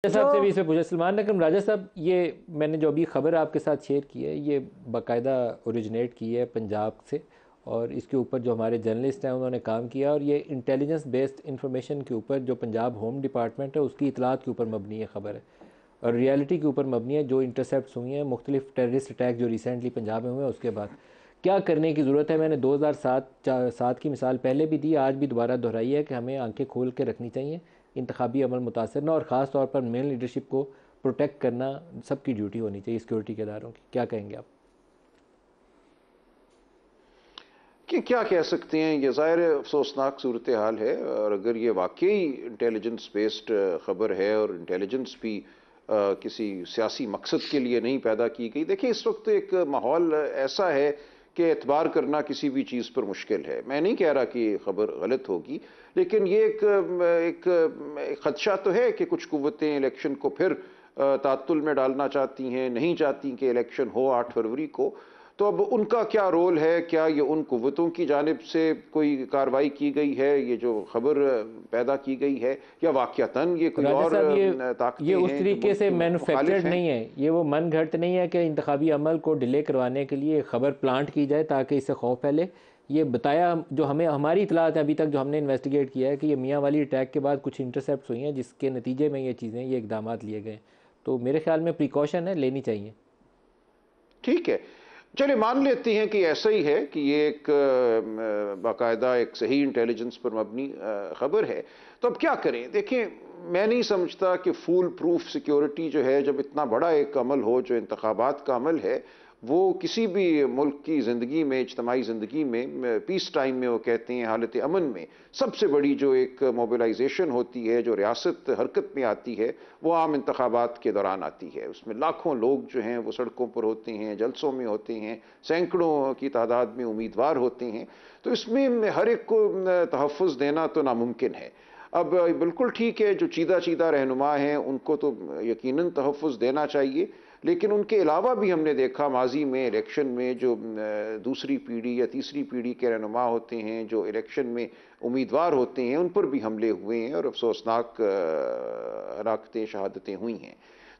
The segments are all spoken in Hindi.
राजा जो साहब से भी इसमें पूछा सलमान अकरम राजा साहब, ये मैंने जो अभी खबर आपके साथ शेयर की है ये बाकायदा ओरिजिनेट की है पंजाब से, और इसके ऊपर जो हमारे जर्नलिस्ट हैं उन्होंने काम किया, और ये इंटेलिजेंस बेस्ड इंफॉर्मेशन के ऊपर जो पंजाब होम डिपार्टमेंट है उसकी इतलात के ऊपर मबनी है खबर है, और रियलिटी के ऊपर मबनी है। जो इंटरसेप्ट हुई हैं मुख्तलिफ टेररिस्ट अटैक जो रिसेंटली पंजाब में हुए हैं उसके बाद क्या करने की ज़रूरत है। मैंने 2007 की मिसाल पहले भी दी, आज भी दोबारा दोहराई है कि हमें आंखें खोल के रखनी चाहिए, इंतखाबी अमल मुतासर ना, और ख़ास तौर पर मेन लीडरशिप को प्रोटेक्ट करना सबकी ड्यूटी होनी चाहिए सिक्योरिटी के इदारों की। क्या कहेंगे आप? कि क्या कह सकते हैं, ये ज़ाहिर अफसोसनाक सूरत हाल है। और अगर ये वाकई इंटेलिजेंस बेस्ड ख़बर है और इंटेलिजेंस भी किसी सियासी मकसद के लिए नहीं पैदा की गई। देखिए, इस वक्त एक माहौल ऐसा है कि एतबार करना किसी भी चीज़ पर मुश्किल है। मैं नहीं कह रहा कि ख़बर गलत होगी, लेकिन ये एक ख़दशा तो है कि कुछ कुव्वतें इलेक्शन को फिर तातुल में डालना चाहती हैं, नहीं चाहती कि इलेक्शन हो 8 फरवरी को। तो अब उनका क्या रोल है? क्या ये उन कुव्वतों की जानिब से कोई कार्रवाई की गई है, ये जो खबर पैदा की गई है, या वाक़यातन ये कोई राजा और साहब, ये ताकतें उस हैं जो तरीके मुल्क से की मुखालिफ मैन्युफैक्चर्ड हैं? नहीं है, ये वो मन घड़त नहीं है कि इंतखाबी अमल को डिले करवाने के लिए खबर प्लांट की जाए ताकि इससे खौफ फैले। ये बताया जो हमें हमारी इतलात है अभी तक जो हमने इन्वेस्टिगेट किया है कि ये मियाँ वाली अटैक के बाद कुछ इंटरसेप्ट हुई हैं जिसके नतीजे में ये चीज़ें ये इकदाम लिए गए। तो मेरे ख्याल में प्रिकॉशन है, लेनी चाहिए। ठीक है, चलिए मान लेते हैं कि ऐसा ही है कि ये एक बाकायदा एक सही इंटेलिजेंस पर मबनी खबर है। तो अब क्या करें? देखिए, मैं नहीं समझता कि फूल प्रूफ सिक्योरिटी जो है, जब इतना बड़ा एक अमल हो जो इंतखाबात का अमल है, वो किसी भी मुल्क की ज़िंदगी में, इज्तमाही ज़िंदगी में, पीस टाइम में, वो कहते हैं हालत अमन में, सबसे बड़ी जो एक मोबिलाइजेशन होती है, जो रियासत हरकत में आती है, वो आम इंतखाबात के दौरान आती है। उसमें लाखों लोग जो हैं वो सड़कों पर होते हैं, जलसों में होते हैं, सैकड़ों की तादाद में उम्मीदवार होते हैं। तो इसमें हर एक को तहफ़्फ़ुज़ देना तो नामुमकिन है। अब बिल्कुल ठीक है, जो चीदा चीदा रहनुमा हैं उनको तो यकीनन तहफ़्फ़ुज़ देना चाहिए, लेकिन उनके अलावा भी हमने देखा माजी में इलेक्शन में जो दूसरी पीढ़ी या तीसरी पीढ़ी के रहनुमा होते हैं, जो इलेक्शन में उम्मीदवार होते हैं, उन पर भी हमले हुए हैं और अफसोसनाक हलाकतें, शहादतें हुई हैं।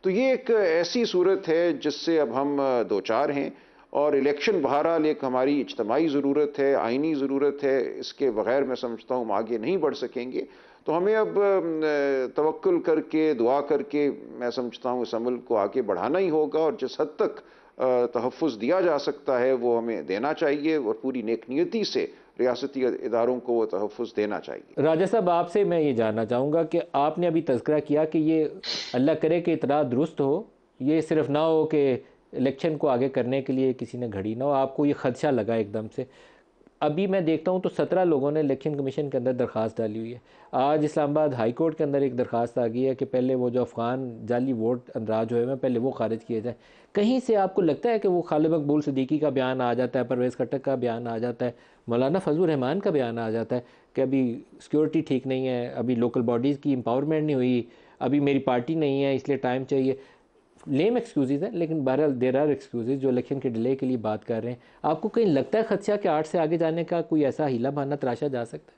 तो ये एक ऐसी सूरत है जिससे अब हम दो चार हैं, और इलेक्शन बहरहाल एक हमारी इज्तमाही ज़रूरत है, आइनी ज़रूरत है। इसके बगैर मैं समझता हूँ हम आगे नहीं बढ़ सकेंगे। तो हमें अब तवक्कुल करके, दुआ करके, मैं समझता हूँ इस अमल को आगे बढ़ाना ही होगा, और जिस हद तक तहफ़्फ़ुज़ दिया जा सकता है वो हमें देना चाहिए, और पूरी नेकनियती से रियासती इदारों को वो तहफ़्फ़ुज़ देना चाहिए। राजा साहब, आपसे मैं ये जानना चाहूँगा कि आपने अभी तज़किरा किया कि ये अल्लाह करे कि इतला दुरुस्त हो, ये सिर्फ ना हो कि इलेक्शन को आगे करने के लिए किसी ने घड़ी ना हो, आपको ये खदशा लगा एकदम से। अभी मैं देखता हूँ तो 17 लोगों ने इलेक्शन कमीशन के अंदर दरख्वास्त डाली हुई है। आज इस्लामाबाद हाई कोर्ट के अंदर एक दरख्वास्त आ गई है कि पहले वो जो अफ़गान जाली वोट अंदराज हुए हैं पहले वो खारिज किए जाए। कहीं से आपको लगता है कि वो खालिद मकबूल सिद्दीकी का बयान आ जाता है, परवेज़ खट्टक का बयान आ जाता है, मौलाना फजलुर रहमान का बयान आ जाता है कि अभी सिक्योरिटी ठीक नहीं है, अभी लोकल बॉडीज़ की एम्पावरमेंट नहीं हुई, अभी मेरी पार्टी नहीं है इसलिए टाइम चाहिए। लेम एक्सक्यूज़ हैं, लेकिन बहरहाल देर आर एक्सक्यूज़ जो इलेक्शन के डिले के लिए बात कर रहे हैं। आपको कहीं लगता है खदशा कि 8 से आगे जाने का कोई ऐसा हीला बहाना तराशा जा सकता है?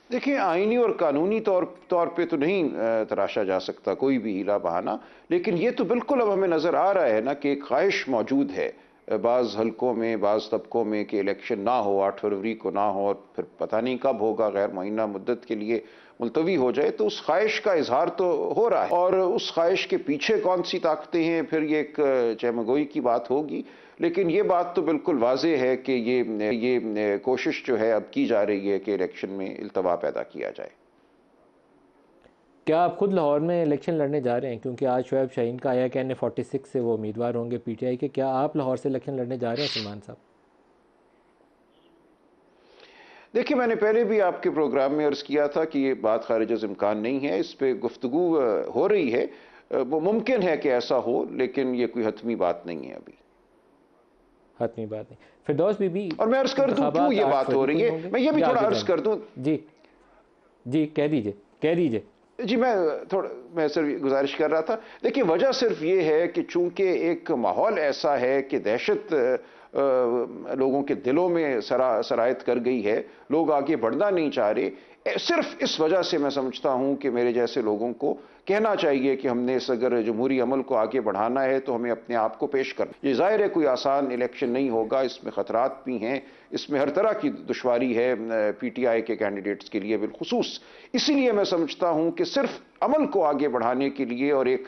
देखिए, आइनी और कानूनी तौर तौर पे तो नहीं तराशा जा सकता कोई भी हीला बहाना, लेकिन ये तो बिल्कुल अब हमें नज़र आ रहा है ना कि एक ख्वाहिश मौजूद है बाज़ हलकों में, बाज़ तबकों में, कि इलेक्शन ना हो, 8 फरवरी को ना हो, और फिर पता नहीं कब होगा, गैर मुअय्यना मुद्दत के लिए मुलतवी हो जाए। तो उस ख्वाहिश का इजहार तो हो रहा है, और उस ख्वाहिश के पीछे कौन सी ताकतें हैं, फिर ये एक चहमगोई की बात होगी। लेकिन ये बात तो बिल्कुल वाज़े है कि ये कोशिश जो है अब की जा रही है कि इलेक्शन में इल्तवा पैदा किया जाए। क्या आप खुद लाहौर में इलेक्शन लड़ने जा रहे हैं? क्योंकि आज शुएब शाहीन का आया कि 46 से वो उम्मीदवार होंगे पीटीआई के। क्या आप लाहौर से इलेक्शन लड़ने जा रहे हैं सलमान साहब? देखिए, मैंने पहले भी आपके प्रोग्राम में अर्ज़ किया था कि ये बात खारिज इम्कान नहीं है, इस पे गुफ्तगू हो रही है। वो मुमकिन है कि ऐसा हो, लेकिन ये कोई हतमी बात नहीं है अभी। हतमी बात नहीं। फिरदौस बीबी, और मैं अर्ज़ कर दूं क्यों इंतखाबात ये 8 बात हो फरवरी को रही ही है, होंगे। मैं ये भी जी थोड़ा आगे अर्ज़ जान कर दूं। जी जी, कह दीजिए, कह दीजिए। जी, मैं सिर्फ गुजारिश कर रहा था। देखिए, वजह सिर्फ ये है कि चूंकि एक माहौल ऐसा है कि दहशत लोगों के दिलों में सरायत कर गई है, लोग आगे बढ़ना नहीं चाह रहे। सिर्फ इस वजह से मैं समझता हूं कि मेरे जैसे लोगों को कहना चाहिए कि हमने इस अगर जमहूरी अमल को आगे बढ़ाना है तो हमें अपने आप को पेश करना। ये जाहिर है कोई आसान इलेक्शन नहीं होगा, इसमें खतरात भी हैं, इसमें हर तरह की दुश्वारी है पीटीआई के कैंडिडेट्स के लिए बिलखुसूस। इसीलिए मैं समझता हूं कि सिर्फ अमल को आगे बढ़ाने के लिए और एक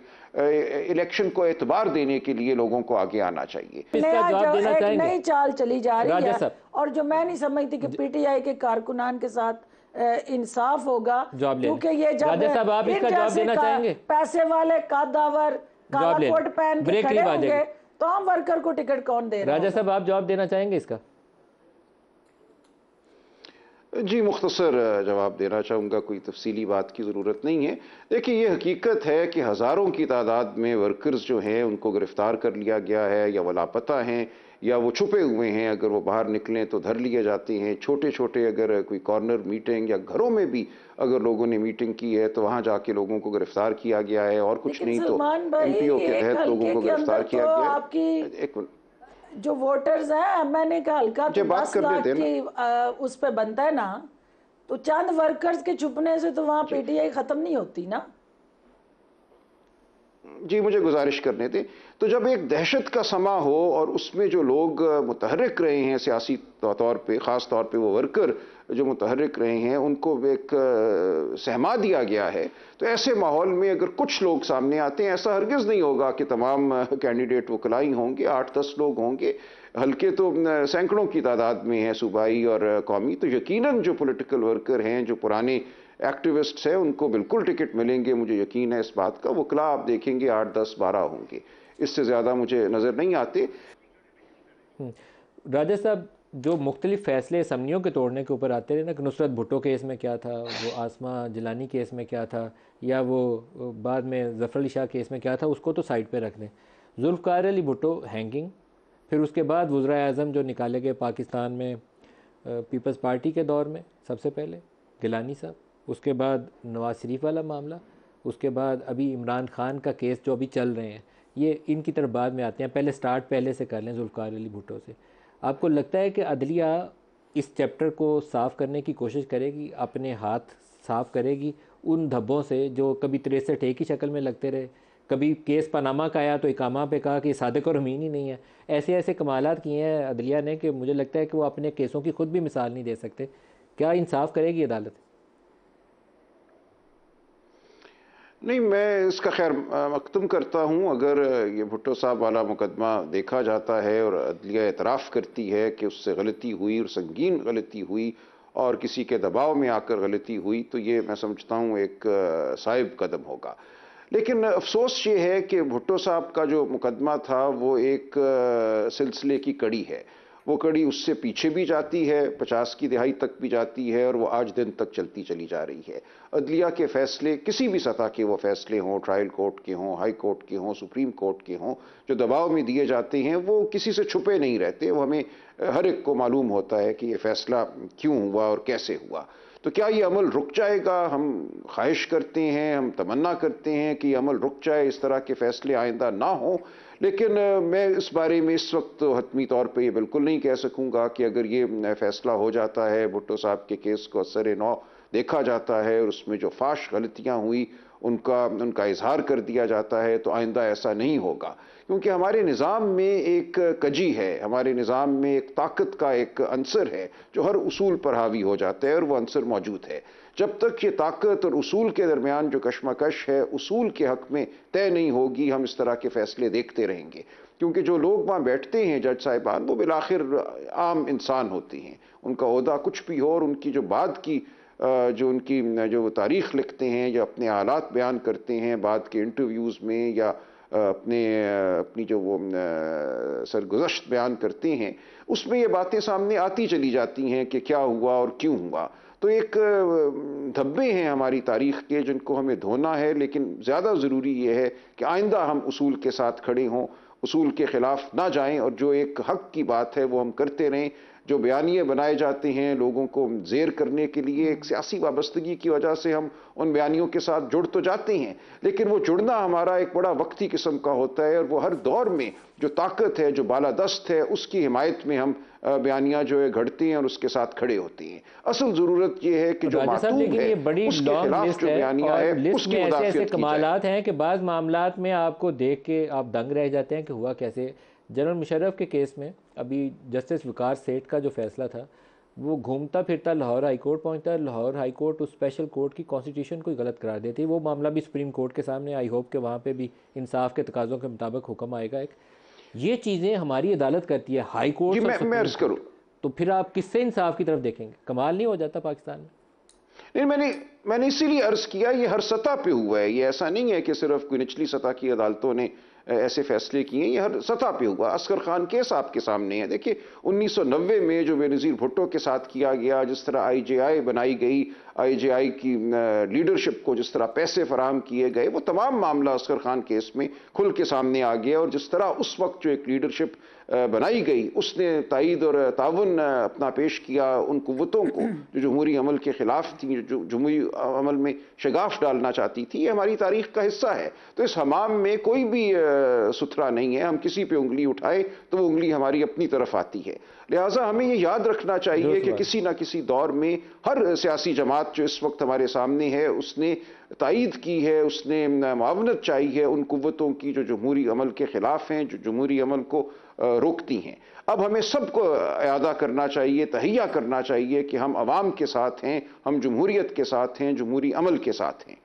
इलेक्शन को एतबार देने के लिए लोगों को आगे आना चाहिए। इसका जवाब देना एक चाहेंगे नई चाल चली जा रही राजा है साहब? और जो मैं नहीं समझती कि पीटीआई के कारकुनान के साथ इंसाफ होगा, जवाब ले क्योंकि ये जब राजा साहब, आप इसका जवाब देना चाहेंगे? पैसे वाले कादावर काला कोट पहन के ब्रेक खड़े नहीं होंगे बाजेगी। तो आम वर्कर को टिकट कौन दे रहा राजा होगा? साहब, आप जवाब देना चाहेंगे इसका? जी मुख्तसर जवाब देना चाहूँगा, कोई तफसीली बात की ज़रूरत नहीं है। देखिए ये हकीकत है कि हज़ारों की तादाद में वर्कर्स जो हैं उनको गिरफ़्तार कर लिया गया है, या वो लापता हैं या वो छुपे हुए हैं। अगर वो बाहर निकलें तो धर लिए जाते हैं। छोटे छोटे अगर कोई कॉर्नर मीटिंग या घरों में भी अगर लोगों ने मीटिंग की है तो वहाँ जाके लोगों को गिरफ़्तार किया गया है, और कुछ नहीं तो MPO के तहत लोगों को गिरफ़्तार किया गया है। एक मिनट, जो वोटर्स हैं, मैंने कहा हल्का तो बात 10 करने लाख देना। की उस पे बनता है ना, तो चंद वर्कर्स के छुपने से तो वहां पीटीआई खत्म नहीं होती ना। जी मुझे गुजारिश करने दें। तो जब एक दहशत का समा हो और उसमें जो लोग मुतहर्रिक रहे हैं सियासी तौर पे, ख़ास तौर पे वो वर्कर जो मुतहर्रिक रहे हैं, उनको एक सहमा दिया गया है, तो ऐसे माहौल में अगर कुछ लोग सामने आते हैं, ऐसा हरगिज़ नहीं होगा कि तमाम कैंडिडेट वकलाई होंगे, 8-10 लोग होंगे। हल्के तो सैकड़ों की तादाद में है, सूबाई और कौमी। तो यकीनन जो पॉलिटिकल वर्कर हैं, जो पुराने एक्टिविस्ट्स हैं, उनको बिल्कुल टिकट मिलेंगे, मुझे यकीन है इस बात का। वकला आप देखेंगे 8, 10, 12 होंगे, इससे ज़्यादा मुझे नज़र नहीं आते। राजा साहब, जो मुख्तलिफ फ़ैसले असम्बलियों के तोड़ने के ऊपर आते रहे ना, कि नुसरत भुट्टो केस में क्या था, वो आसमा जिलानी केस में क्या था, या वो बाद में ज़फ़र अली शाह केस में क्या था, उसको तो साइड पे रख दें। जुल्फ़िकार अली भुट्टो हैंगिंग, फिर उसके बाद वज़ीर आज़म जो निकाले गए पाकिस्तान में पीपल्स पार्टी के दौर में, सबसे पहले गिलानी साहब, उसके बाद नवाज़ शरीफ वाला मामला, उसके बाद अभी इमरान खान का केस जो अभी चल रहे हैं, ये इनकी तरफ बाद में आते हैं। पहले स्टार्ट पहले से कर लें जुल्फ़िकार अली भुट्टो से। आपको लगता है कि अदलिया इस चैप्टर को साफ़ करने की कोशिश करेगी, अपने हाथ साफ़ करेगी उन धब्बों से जो कभी 63 एक ही शक्ल में लगते रहे, कभी केस पनामा का आया तो इकामा पे कहा कि सादिक और अमीन ही नहीं है। ऐसे ऐसे कमालात किए हैं अदलिया ने कि मुझे लगता है कि वो अपने केसों की खुद भी मिसाल नहीं दे सकते। क्या इंसाफ करेगी अदालत? नहीं, मैं इसका खैर मकतम करता हूँ। अगर ये भुट्टो साहब वाला मुकदमा देखा जाता है और अदलिया एतराफ़ करती है कि उससे गलती हुई और संगीन गलती हुई और किसी के दबाव में आकर गलती हुई, तो ये मैं समझता हूँ एक साइब कदम होगा। लेकिन अफसोस ये है कि भुट्टो साहब का जो मुकदमा था वो एक सिलसिले की कड़ी है। वो कड़ी उससे पीछे भी जाती है, 50 की दिहाई तक भी जाती है, और वो आज दिन तक चलती चली जा रही है। अदलिया के फ़ैसले, किसी भी सतह के वो फ़ैसले हों, ट्रायल कोर्ट के हों, हाई कोर्ट के हों, सुप्रीम कोर्ट के हों, जो दबाव में दिए जाते हैं वो किसी से छुपे नहीं रहते। वो हमें हर एक को मालूम होता है कि ये फ़ैसला क्यों हुआ और कैसे हुआ। तो क्या ये अमल रुक जाएगा? हम ख्वाहिश करते हैं, हम तमन्ना करते हैं कि ये अमल रुक जाए, इस तरह के फ़ैसले आइंदा ना हों। लेकिन मैं इस बारे में इस वक्त हतमी तौर पे ये बिल्कुल नहीं कह सकूंगा कि अगर ये फ़ैसला हो जाता है, भुट्टो साहब के केस को असर नौ देखा जाता है और उसमें जो फाश गलतियां हुई उनका इजहार कर दिया जाता है, तो आइंदा ऐसा नहीं होगा। क्योंकि हमारे निज़ाम में एक कजी है, हमारे निज़ाम में एक ताकत का एक अंसर है जो हर उसूल पर हावी हो जाता है, और वह अंसर मौजूद है। जब तक ये ताकत और उसूल के दरमियान जो कशमकश है उसूल के हक में तय नहीं होगी, हम इस तरह के फैसले देखते रहेंगे। क्योंकि जो लोग वहाँ बैठते हैं जज साहिबान, वो बिलाखिर आम इंसान होते हैं, उनका ओहदा कुछ भी हो, और उनकी जो बाद की जो तारीख़ लिखते हैं या अपने हालात बयान करते हैं बाद के इंटरव्यूज़ में, या अपनी जो वो सरगुज़श्त बयान करते हैं, उसमें ये बातें सामने आती चली जाती हैं कि क्या हुआ और क्यों हुआ। तो एक धब्बे हैं हमारी तारीख़ के जिनको हमें धोना है। लेकिन ज़्यादा ज़रूरी ये है कि आइंदा हम उसूल के साथ खड़े हों, उसूल के ख़िलाफ़ ना जाएं, और जो एक हक़ की बात है वो हम करते रहें। जो बयानिए बनाए जाते हैं लोगों को जेर करने के लिए, एक सियासी वाबस्तगी की वजह से हम उन बयानियों के साथ जुड़ तो जाते हैं, लेकिन वो जुड़ना हमारा एक बड़ा वक्ती किस्म का होता है और वो हर दौर में जो ताकत है, जो बालादस्त है, उसकी हिमायत में हम बयानियां जो है घड़ते हैं और उसके साथ खड़े होते हैं। असल जरूरत ये है कि जो मातूब है उसके खिलाफ जो बयानियां है उसकी मुदाफियत की जाए। कमालात हैं कि बाज़ मामलात में आपको देख के आप दंग रह जाते हैं कि हुआ कैसे। जनरल मुशर्रफ के केस में अभी जस्टिस वकार सेठ का जो फैसला था, वो घूमता फिरता लाहौर हाई कोर्ट पहुंचता है, लाहौर हाई कोर्ट उस स्पेशल कोर्ट की कॉन्स्टिट्यूशन को गलत करार देती है। वो मामला भी सुप्रीम कोर्ट के सामने, आई होप कि वहाँ पे भी इंसाफ के तकाज़ों के मुताबिक हुक्म आएगा। एक ये चीज़ें हमारी अदालत करती है, हाई कोर्ट। मैं अर्ज करूँ तो फिर आप किससे इंसाफ की तरफ देखेंगे? कमाल नहीं हो जाता पाकिस्तान में? नहीं, मैंने इसीलिए अर्ज किया, ये हर सतह पे हुआ है। ये ऐसा नहीं है कि सिर्फ कोई निचली सतह की अदालतों ने ऐसे फैसले किए, ये हर सतह पे हुआ। असगर खान केस आपके सामने है। देखिए 1990 में जो बेनज़ीर भुट्टो के साथ किया गया, जिस तरह IJI बनाई गई, IJI की लीडरशिप को जिस तरह पैसे फराहम किए गए, वो तमाम मामला असगर खान केस में खुल के सामने आ गया। और जिस तरह उस वक्त जो एक लीडरशिप बनाई गई, उसने ताईद और ताउन अपना पेश किया उन कुव्वतों को जो जमहूरी अमल के खिलाफ थी, जो जमहूरी अमल में शगाफ डालना चाहती थी। ये हमारी तारीख का हिस्सा है। तो इस हमाम में कोई भी सुथरा नहीं है। हम किसी पे उंगली उठाए तो वो उंगली हमारी अपनी तरफ आती है। लिहाजा हमें ये याद रखना चाहिए कि किसी ना किसी दौर में हर सियासी जमात जो इस वक्त हमारे सामने है, उसने तायीद की है, उसने मुआवनत चाहिए है उन कुव्वतों की जो जमहूरी अमल के खिलाफ हैं, जो जमहूरी अमल को रोकती हैं। अब हमें सबको इयादा करना चाहिए, तहैया करना चाहिए कि हम अवाम के साथ हैं, हम जमहूरियत के साथ हैं, जमहूरी अमल के साथ हैं।